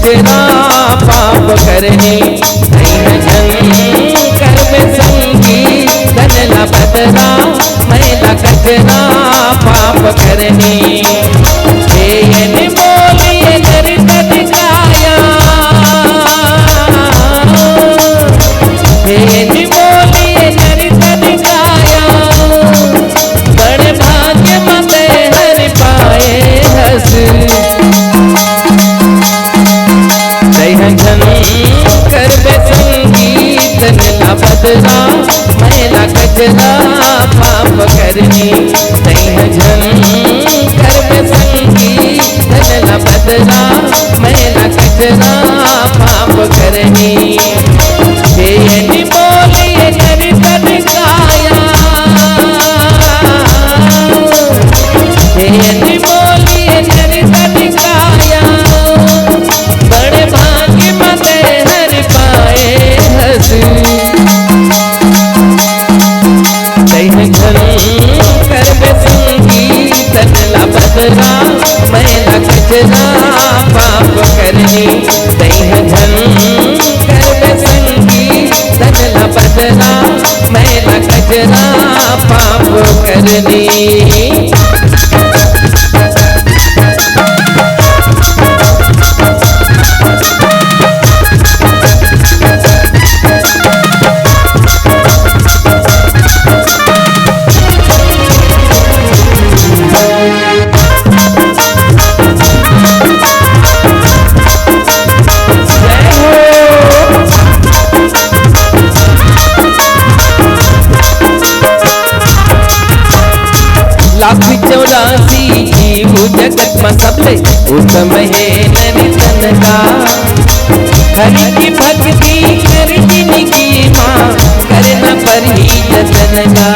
कचरा पाप करनी। शंकर में संगी धनला बदला मैला कचरा पाप करनी। बोलिए नरकट काया बोलिए नरकट काया बड़े भाग्य मत हर पाए हस। शंकर में संगी धनला बदला मैला कचरा पाप करनी। शंकर में संगी धनला बदला मैला कचरा पाप करनी। बोलिए नरकट काया बोलिए नरकट काया बड़े भाग्य मत हर पाए हस। शंकर में संगी धनला बदला मैला कचरा पाप करनी। शंकर में संगी धनला बदला मैला कचरा पाप करनी। लाख 84 जीव जगत में सबले उत्तम है नरितन का। हरि की भक्ति कर जिनकी माँ करना पर ही जतन का।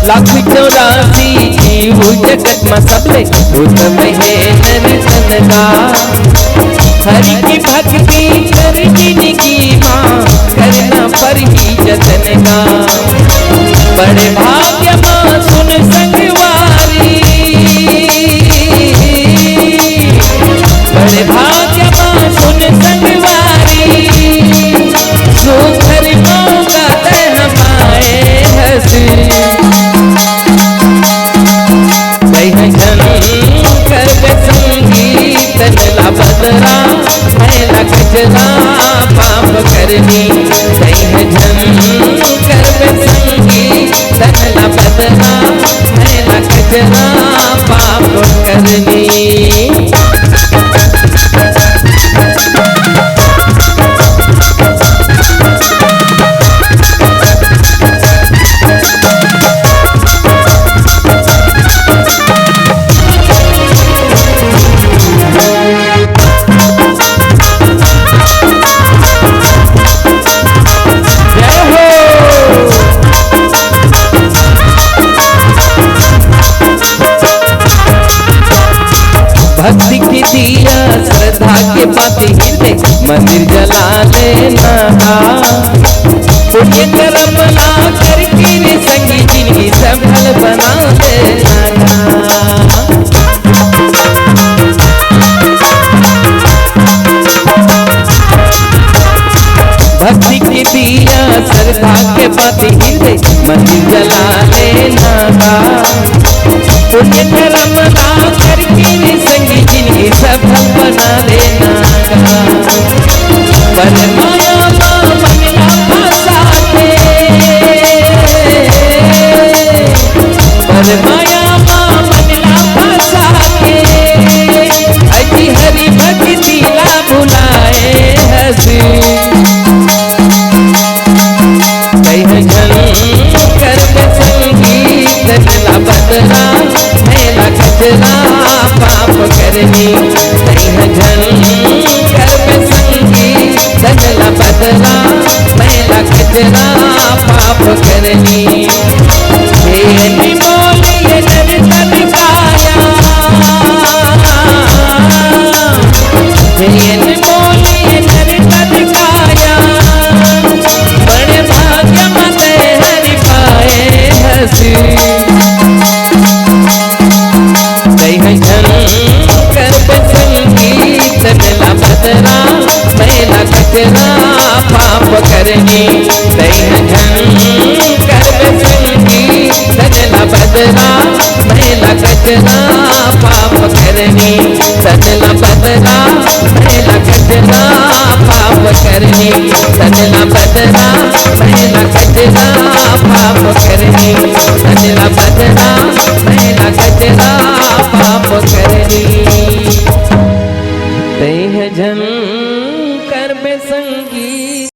लाख 84 जीव जगत में सबले उत्तम है नरितन का। हरि की भक्ति कर जिनकी माँ करना पर ही जतन का। बड़े भाग्य माँ सुन संगवारी बड़े भाग्य माँ सुन संगवारी सुखर मौका तह पाए हस। शंकर में संगी धनला बदला मैला कचरा पाप करनी। शंकर में संगी धनला बदला मैला कचरा पाप करनी। भक्ति की दिया श्रद्धा के पाते हृदय मंदिर जला लेना का। पुण्य कर्म ना करके संगी जिंदगी सफल बना देना का। भक्ति की दिया श्रद्धा के पाते हृदय मंदिर जला लेना का। पुण्य कर्म ना करके संगी जिंदगी सफल बना लेना का। पर माया माँ मनला फंसा के पर माया माँ मनला फंसा के अति हरि भक्ति ला भुलाए हस। शंकर में संगी धनला बदला मैला कचरा पाप करनी। शंकर में संगी धनला बदला मैला कचरा पाप करनी। बोलिए नरकट काया बोलिए नरकट काया बड़े भाग्य मत हरि पाए हस। पाप करनी तैह झन कर बेसंगी तनला बदला मैला कचरा पाप करनी तनला बदला मैला कचरा पाप करनी तनला बदला मैला कचरा पाप करनी तनला बदला मैला कचरा पाप करनी तैह झन कर बेसंगी।